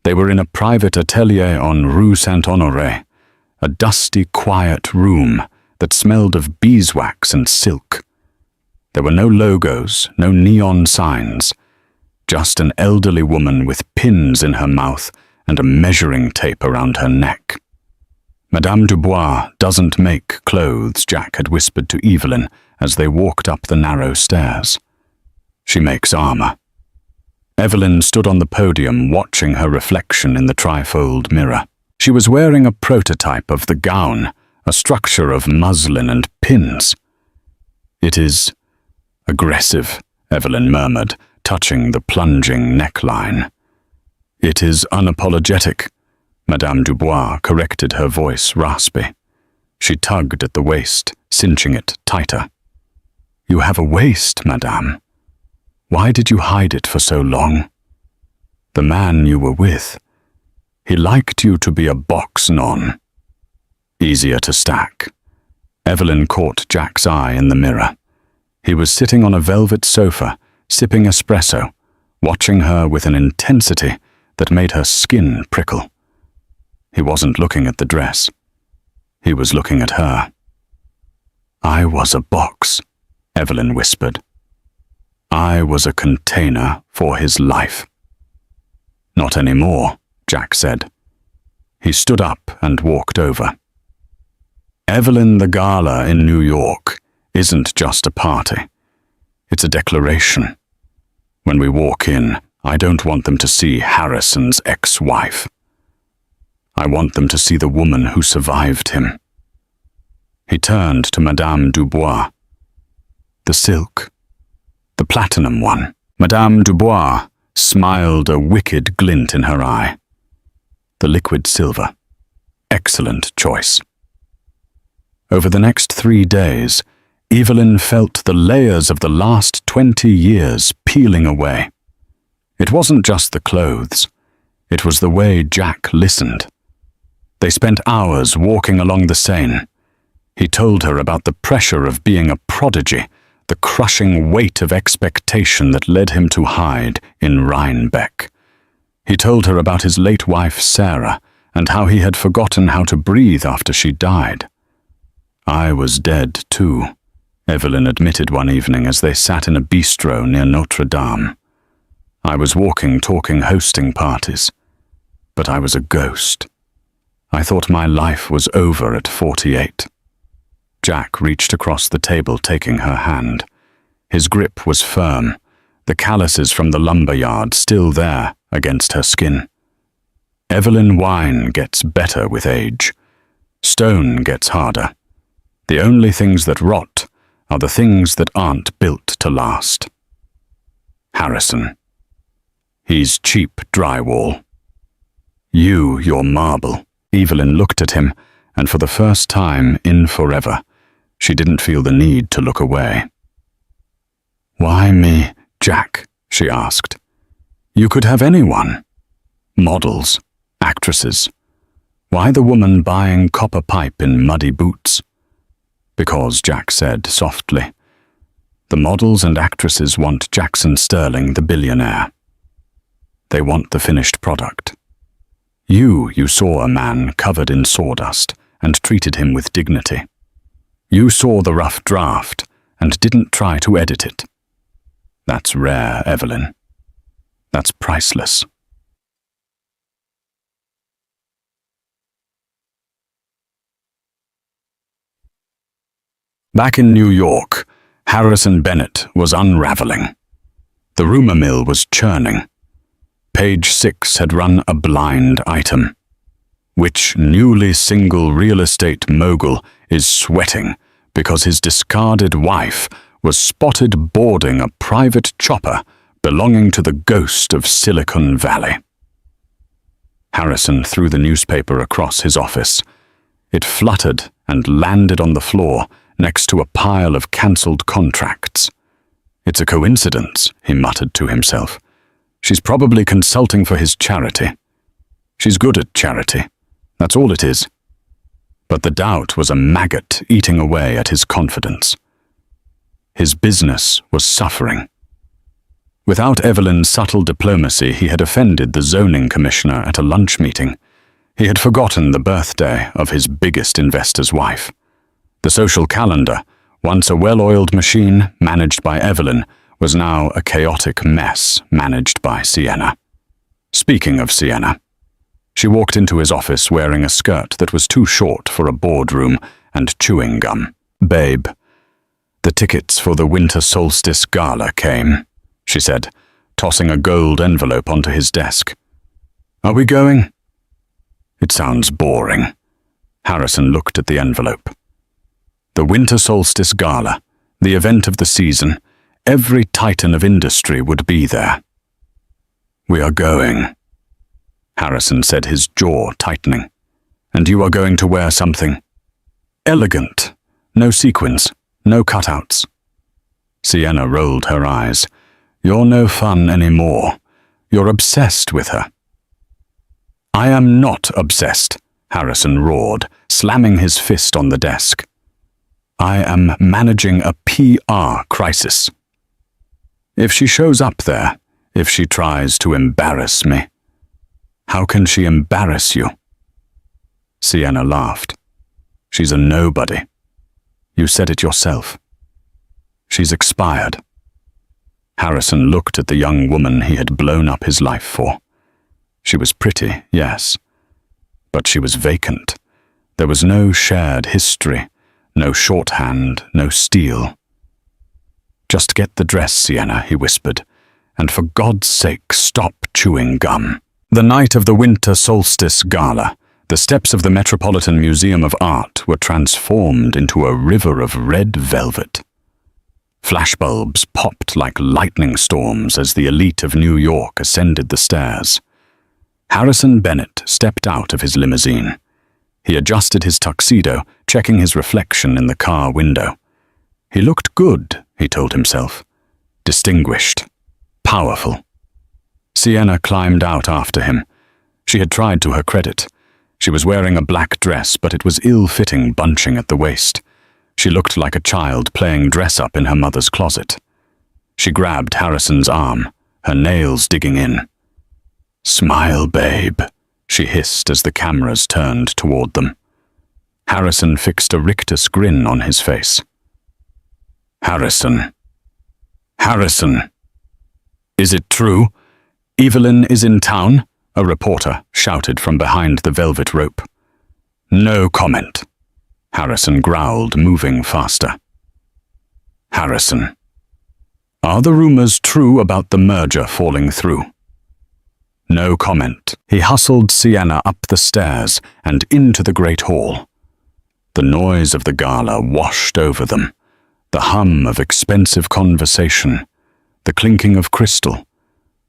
They were in a private atelier on Rue Saint-Honoré, a dusty, quiet room that smelled of beeswax and silk. There were no logos, no neon signs, just an elderly woman with pins in her mouth and a measuring tape around her neck. Madame Dubois doesn't make clothes, Jack had whispered to Evelyn as they walked up the narrow stairs. She makes armor. Evelyn stood on the podium watching her reflection in the trifold mirror. She was wearing a prototype of the gown, a structure of muslin and pins. It is aggressive, Evelyn murmured, touching the plunging neckline. It is unapologetic. Madame Dubois corrected, her voice raspy. She tugged at the waist, cinching it tighter. You have a waist, madame. Why did you hide it for so long? The man you were with, he liked you to be a box non. Easier to stack. Evelyn caught Jack's eye in the mirror. He was sitting on a velvet sofa, sipping espresso, watching her with an intensity that made her skin prickle. He wasn't looking at the dress. He was looking at her. I was a box, Evelyn whispered. I was a container for his life. Not anymore, Jack said. He stood up and walked over. Evelyn, the gala in New York isn't just a party. It's a declaration. When we walk in, I don't want them to see Harrison's ex-wife. I want them to see the woman who survived him. He turned to Madame Dubois. The silk. The platinum one. Madame Dubois smiled, a wicked glint in her eye. The liquid silver. Excellent choice. Over the next 3 days, Evelyn felt the layers of the last 20 years peeling away. It wasn't just the clothes. It was the way Jack listened. They spent hours walking along the Seine. He told her about the pressure of being a prodigy, the crushing weight of expectation that led him to hide in Rhinebeck. He told her about his late wife, Sarah, and how he had forgotten how to breathe after she died. I was dead, too, Evelyn admitted one evening as they sat in a bistro near Notre Dame. I was walking, talking, hosting parties. But I was a ghost. I thought my life was over at 48. Jack reached across the table, taking her hand. His grip was firm, the calluses from the lumber yard still there against her skin. Evelyn, wine gets better with age. Stone gets harder. The only things that rot are the things that aren't built to last. Harrison. He's cheap drywall. You're marble. Evelyn looked at him, and for the first time in forever, she didn't feel the need to look away. Why me, Jack? She asked. You could have anyone. Models, actresses. Why the woman buying copper pipe in muddy boots? Because, Jack said softly, the models and actresses want Jackson Sterling, the billionaire. They want the finished product. You saw a man covered in sawdust and treated him with dignity. You saw the rough draft and didn't try to edit it. That's rare, Evelyn. That's priceless. Back in New York, Harrison Bennett was unraveling. The rumor mill was churning. Page 6 had run a blind item. Which newly single real estate mogul is sweating because his discarded wife was spotted boarding a private chopper belonging to the ghost of Silicon Valley. Harrison threw the newspaper across his office. It fluttered and landed on the floor next to a pile of cancelled contracts. "It's a coincidence," he muttered to himself. "She's probably consulting for his charity. She's good at charity. That's all it is." But the doubt was a maggot eating away at his confidence. His business was suffering. Without Evelyn's subtle diplomacy, he had offended the zoning commissioner at a lunch meeting. He had forgotten the birthday of his biggest investor's wife. The social calendar, once a well-oiled machine managed by Evelyn, was now a chaotic mess managed by Sienna. Speaking of Sienna, she walked into his office wearing a skirt that was too short for a boardroom and chewing gum. "Babe, the tickets for the Winter Solstice Gala came," she said, tossing a gold envelope onto his desk. "Are we going?" "It sounds boring." Harrison looked at the envelope. The Winter Solstice Gala, the event of the season, every titan of industry would be there. "We are going," Harrison said, his jaw tightening. "And you are going to wear something elegant, no sequins, no cutouts." Sienna rolled her eyes. "You're no fun anymore. You're obsessed with her." "I am not obsessed," Harrison roared, slamming his fist on the desk. "I am managing a PR crisis. If she shows up there, if she tries to embarrass me." "How can she embarrass you?" Sienna laughed. "She's a nobody. You said it yourself. She's expired." Harrison looked at the young woman he had blown up his life for. She was pretty, yes, but she was vacant. There was no shared history, no shorthand, no steel. "Just get the dress, Sienna," he whispered, "and for God's sake, stop chewing gum." The night of the Winter Solstice Gala, the steps of the Metropolitan Museum of Art were transformed into a river of red velvet. Flashbulbs popped like lightning storms as the elite of New York ascended the stairs. Harrison Bennett stepped out of his limousine. He adjusted his tuxedo, checking his reflection in the car window. He looked good, he told himself. Distinguished. Powerful. Sienna climbed out after him. She had tried to her credit. She was wearing a black dress, but it was ill-fitting, bunching at the waist. She looked like a child playing dress-up in her mother's closet. She grabbed Harrison's arm, her nails digging in. "Smile, babe," she hissed as the cameras turned toward them. Harrison fixed a rictus grin on his face. "Harrison. Harrison. Is it true? Evelyn is in town?" a reporter shouted from behind the velvet rope. "No comment," Harrison growled, moving faster. "Harrison. Are the rumors true about the merger falling through?" No comment. He hustled Sienna up the stairs and into the great hall. The noise of the gala washed over them, the hum of expensive conversation, the clinking of crystal,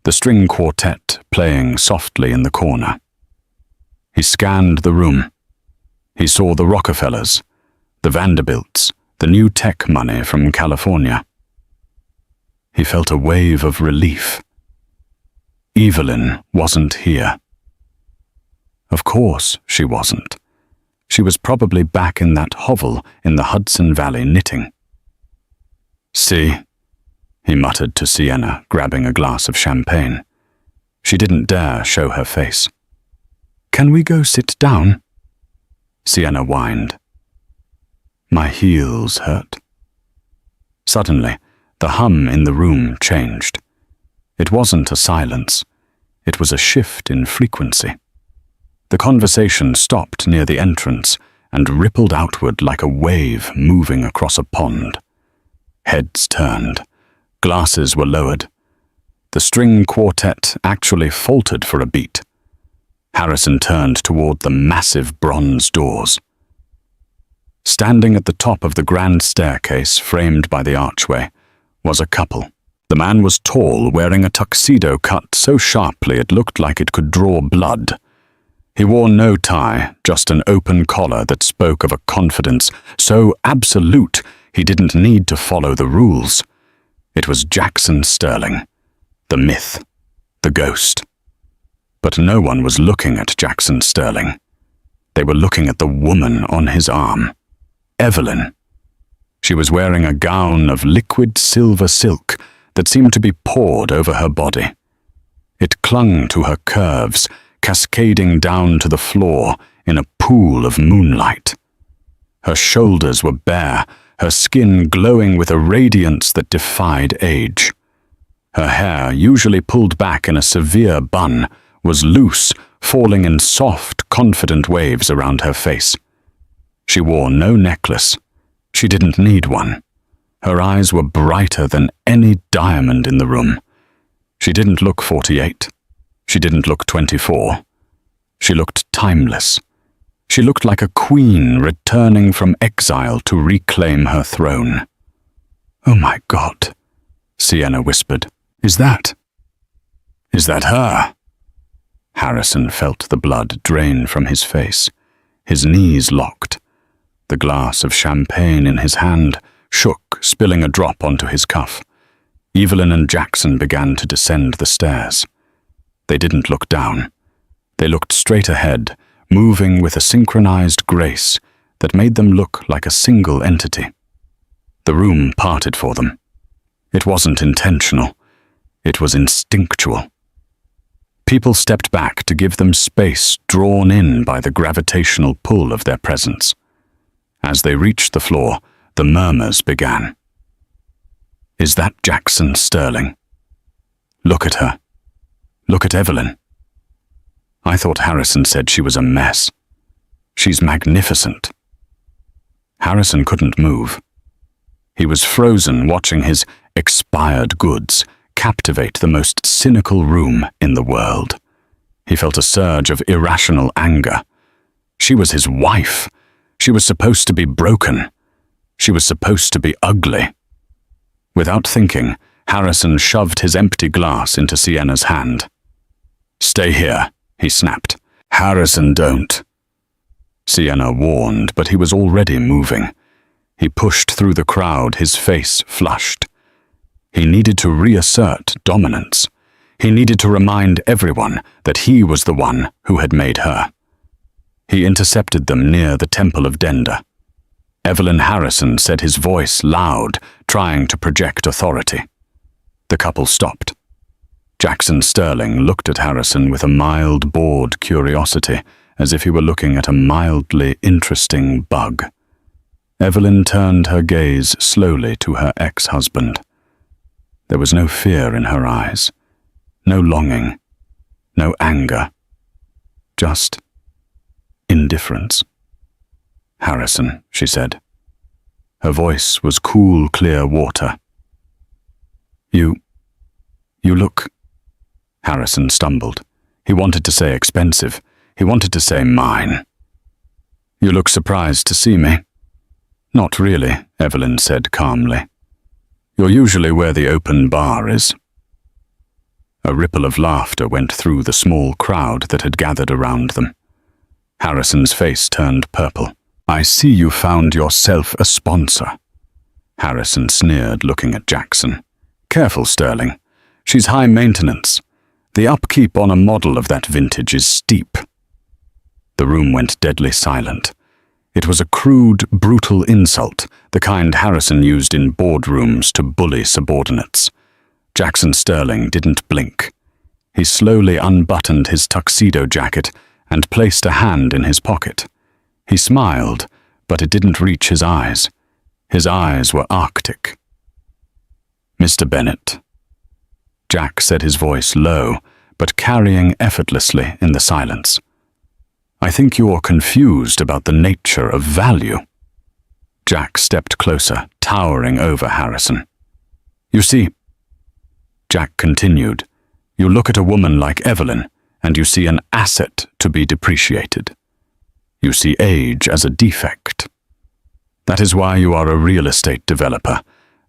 the string quartet playing softly in the corner. He scanned the room. He saw the Rockefellers, the Vanderbilts, the new tech money from California. He felt a wave of relief. Evelyn wasn't here. Of course she wasn't. She was probably back in that hovel in the Hudson Valley knitting. "See," he muttered to Sienna, grabbing a glass of champagne. She didn't dare show her face. "Can we go sit down?" Sienna whined. "My heels hurt." Suddenly, the hum in the room changed. It wasn't a silence. It was a shift in frequency. The conversation stopped near the entrance and rippled outward like a wave moving across a pond. Heads turned. Glasses were lowered. The string quartet actually faltered for a beat. Harrison turned toward the massive bronze doors. Standing at the top of the grand staircase framed by the archway was a couple. The man was tall, wearing a tuxedo cut so sharply it looked like it could draw blood. He wore no tie, just an open collar that spoke of a confidence so absolute he didn't need to follow the rules. It was Jackson Sterling, the myth, the ghost. But no one was looking at Jackson Sterling. They were looking at the woman on his arm, Evelyn. She was wearing a gown of liquid silver silk that seemed to be poured over her body. It clung to her curves, cascading down to the floor in a pool of moonlight. Her shoulders were bare, her skin glowing with a radiance that defied age. Her hair, usually pulled back in a severe bun, was loose, falling in soft, confident waves around her face. She wore no necklace. She didn't need one. Her eyes were brighter than any diamond in the room. She didn't look 48. She didn't look 24. She looked timeless. She looked like a queen returning from exile to reclaim her throne. "Oh my God," Sienna whispered. Is that her?" Harrison felt the blood drain from his face. His knees locked. The glass of champagne in his hand shook, spilling a drop onto his cuff. Evelyn and Jackson began to descend the stairs. They didn't look down. They looked straight ahead, moving with a synchronized grace that made them look like a single entity. The room parted for them. It wasn't intentional. It was instinctual. People stepped back to give them space, drawn in by the gravitational pull of their presence. As they reached the floor, the murmurs began. "Is that Jackson Sterling? Look at her. Look at Evelyn. I thought Harrison said she was a mess. She's magnificent." Harrison couldn't move. He was frozen, watching his expired goods captivate the most cynical room in the world. He felt a surge of irrational anger. She was his wife. She was supposed to be broken. She was supposed to be ugly. Without thinking, Harrison shoved his empty glass into Sienna's hand. "Stay here," he snapped. "Harrison, don't." Sienna warned, but he was already moving. He pushed through the crowd, his face flushed. He needed to reassert dominance. He needed to remind everyone that he was the one who had made her. He intercepted them near the Temple of Denda. Evelyn Harrison said, his voice loud, trying to project authority. The couple stopped. Jackson Sterling looked at Harrison with a mild, bored curiosity, as if he were looking at a mildly interesting bug. Evelyn turned her gaze slowly to her ex-husband. There was no fear in her eyes, no longing, no anger, just indifference. "Harrison," she said. Her voice was cool, clear water. You look..." Harrison stumbled. He wanted to say expensive. He wanted to say mine. "You look surprised to see me." "Not really," Evelyn said calmly. "You're usually where the open bar is." A ripple of laughter went through the small crowd that had gathered around them. Harrison's face turned purple. "I see you found yourself a sponsor." Harrison sneered, looking at Jackson. "Careful, Sterling. She's high maintenance. The upkeep on a model of that vintage is steep." The room went deadly silent. It was a crude, brutal insult, the kind Harrison used in boardrooms to bully subordinates. Jackson Sterling didn't blink. He slowly unbuttoned his tuxedo jacket and placed a hand in his pocket. He smiled, but it didn't reach his eyes. His eyes were arctic. "Mr. Bennett." Jack said, his voice low, but carrying effortlessly in the silence. "I think you're confused about the nature of value." Jack stepped closer, towering over Harrison. "You see," Jack continued, "you look at a woman like Evelyn, and you see an asset to be depreciated. You see age as a defect. That is why you are a real estate developer,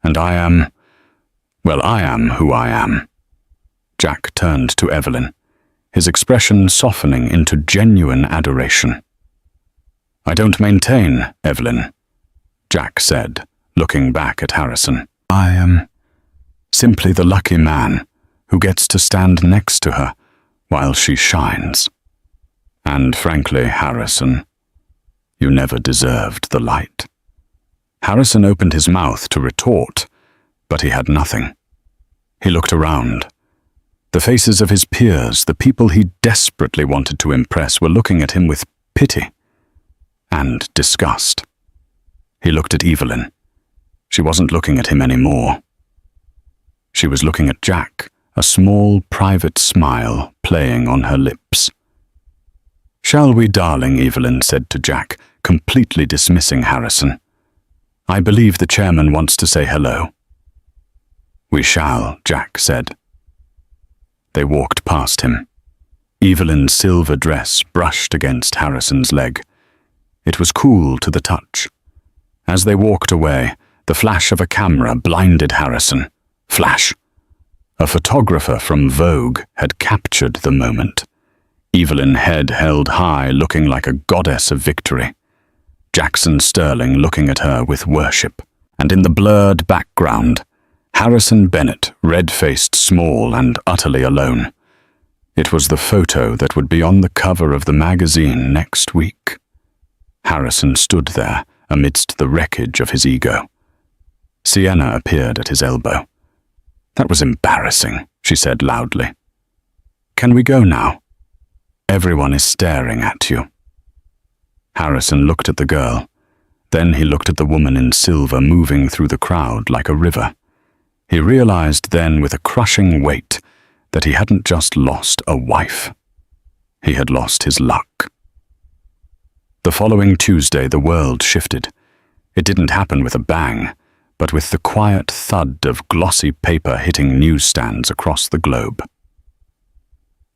and I am who I am." Jack turned to Evelyn, his expression softening into genuine adoration. "I don't maintain, Evelyn," Jack said, looking back at Harrison. "I am simply the lucky man who gets to stand next to her while she shines. And frankly, Harrison, you never deserved the light." Harrison opened his mouth to retort, but he had nothing. He looked around. The faces of his peers, the people he desperately wanted to impress, were looking at him with pity and disgust. He looked at Evelyn. She wasn't looking at him anymore. She was looking at Jack, a small, private smile playing on her lips. "Shall we, darling?" Evelyn said to Jack, completely dismissing Harrison. "I believe the chairman wants to say hello." "We shall," Jack said. They walked past him. Evelyn's silver dress brushed against Harrison's leg. It was cool to the touch. As they walked away, the flash of a camera blinded Harrison. Flash! A photographer from Vogue had captured the moment. Evelyn, head held high, looking like a goddess of victory. Jackson Sterling looking at her with worship. And in the blurred background, Harrison Bennett, red-faced, small, and utterly alone. It was the photo that would be on the cover of the magazine next week. Harrison stood there amidst the wreckage of his ego. Sienna appeared at his elbow. "That was embarrassing," she said loudly. "Can we go now? Everyone is staring at you." Harrison looked at the girl. Then he looked at the woman in silver moving through the crowd like a river. He realized then with a crushing weight that he hadn't just lost a wife. He had lost his luck. The following Tuesday, the world shifted. It didn't happen with a bang, but with the quiet thud of glossy paper hitting newsstands across the globe.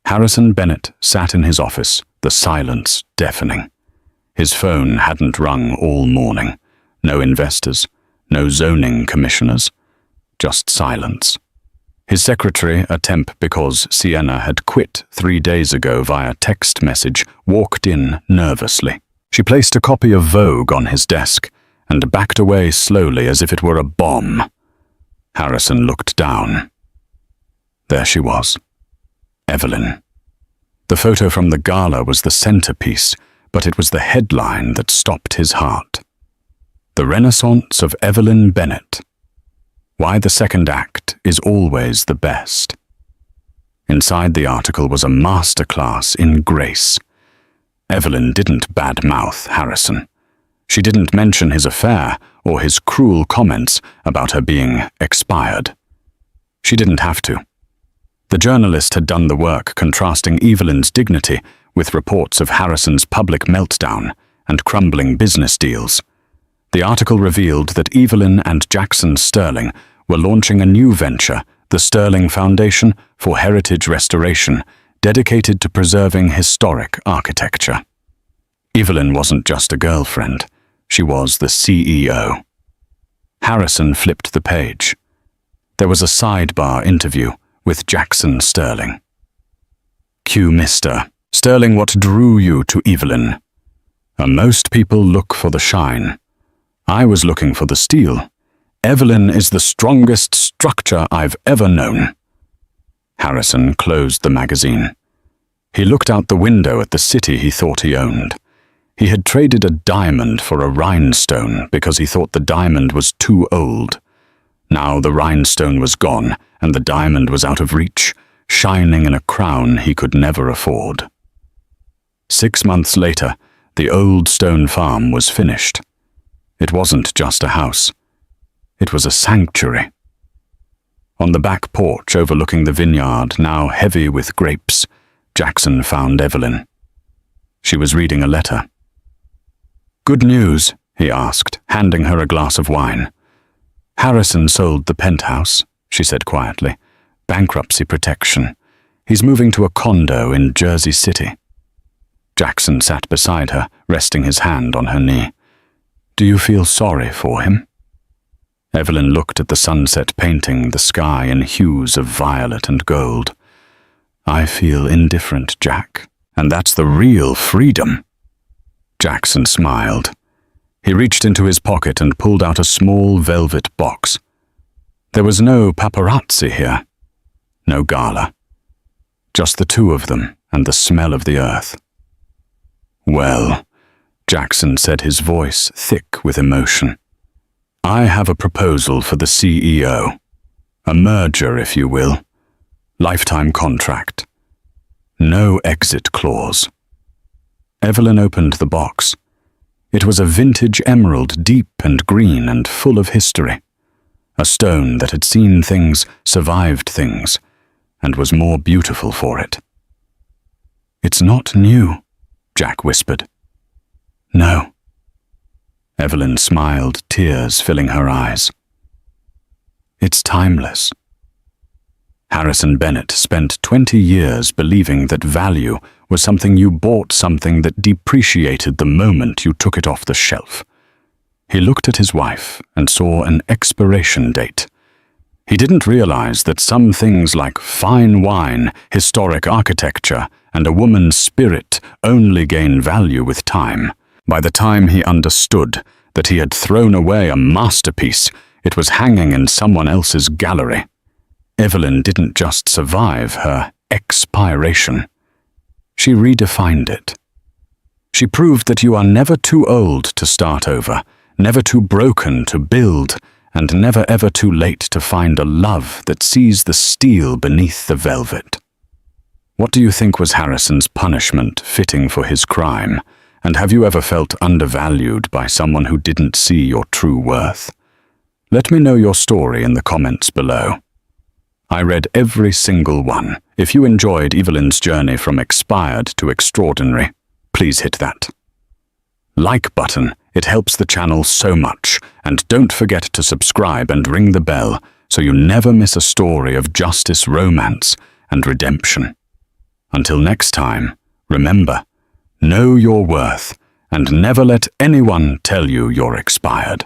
Harrison Bennett sat in his office, the silence deafening. His phone hadn't rung all morning. No investors, no zoning commissioners, just silence. His secretary, a temp because Sienna had quit 3 days ago via text message, walked in nervously. She placed a copy of Vogue on his desk and backed away slowly as if it were a bomb. Harrison looked down. There she was, Evelyn. The photo from the gala was the centerpiece, but it was the headline that stopped his heart. The Renaissance of Evelyn Bennett. Why the second act is always the best. Inside the article was a masterclass in grace. Evelyn didn't badmouth Harrison. She didn't mention his affair or his cruel comments about her being expired. She didn't have to. The journalist had done the work contrasting Evelyn's dignity with reports of Harrison's public meltdown and crumbling business deals. The article revealed that Evelyn and Jackson Sterling were launching a new venture, the Sterling Foundation for Heritage Restoration, dedicated to preserving historic architecture. Evelyn wasn't just a girlfriend, she was the CEO. Harrison flipped the page. There was a sidebar interview with Jackson Sterling. Q. Mr. Sterling, what drew you to Evelyn? Most people look for the shine. I was looking for the steel. Evelyn is the strongest structure I've ever known. Harrison closed the magazine. He looked out the window at the city he thought he owned. He had traded a diamond for a rhinestone because he thought the diamond was too old. Now the rhinestone was gone and the diamond was out of reach, shining in a crown he could never afford. 6 months later, the old stone farm was finished. It wasn't just a house. It was a sanctuary. On the back porch overlooking the vineyard, now heavy with grapes, Jackson found Evelyn. She was reading a letter. "Good news," he asked, handing her a glass of wine. "Harrison sold the penthouse," she said quietly. "Bankruptcy protection. He's moving to a condo in Jersey City." Jackson sat beside her, resting his hand on her knee. Do you feel sorry for him? Evelyn looked at the sunset painting the sky in hues of violet and gold. I feel indifferent, Jack, and that's the real freedom. Jackson smiled. He reached into his pocket and pulled out a small velvet box. There was no paparazzi here, no gala. Just the two of them and the smell of the earth. Well, Jackson said, his voice thick with emotion. I have a proposal for the CEO. A merger, if you will. Lifetime contract. No exit clause. Evelyn opened the box. It was a vintage emerald, deep and green and full of history. A stone that had seen things, survived things, and was more beautiful for it. It's not new, Jack whispered. No. Evelyn smiled, tears filling her eyes. It's timeless. Harrison Bennett spent 20 years believing that value was something you bought, something that depreciated the moment you took it off the shelf. He looked at his wife and saw an expiration date. He didn't realize that some things like fine wine, historic architecture, and a woman's spirit only gain value with time. By the time he understood that he had thrown away a masterpiece, it was hanging in someone else's gallery. Evelyn didn't just survive her expiration. She redefined it. She proved that you are never too old to start over, never too broken to build, and never ever too late to find a love that sees the steel beneath the velvet. What do you think was Harrison's punishment fitting for his crime? And have you ever felt undervalued by someone who didn't see your true worth? Let me know your story in the comments below. I read every single one. If you enjoyed Evelyn's journey from expired to extraordinary, please hit that like button. It helps the channel so much. And don't forget to subscribe and ring the bell so you never miss a story of justice, romance, and redemption. Until next time, remember, know your worth and never let anyone tell you you're expired.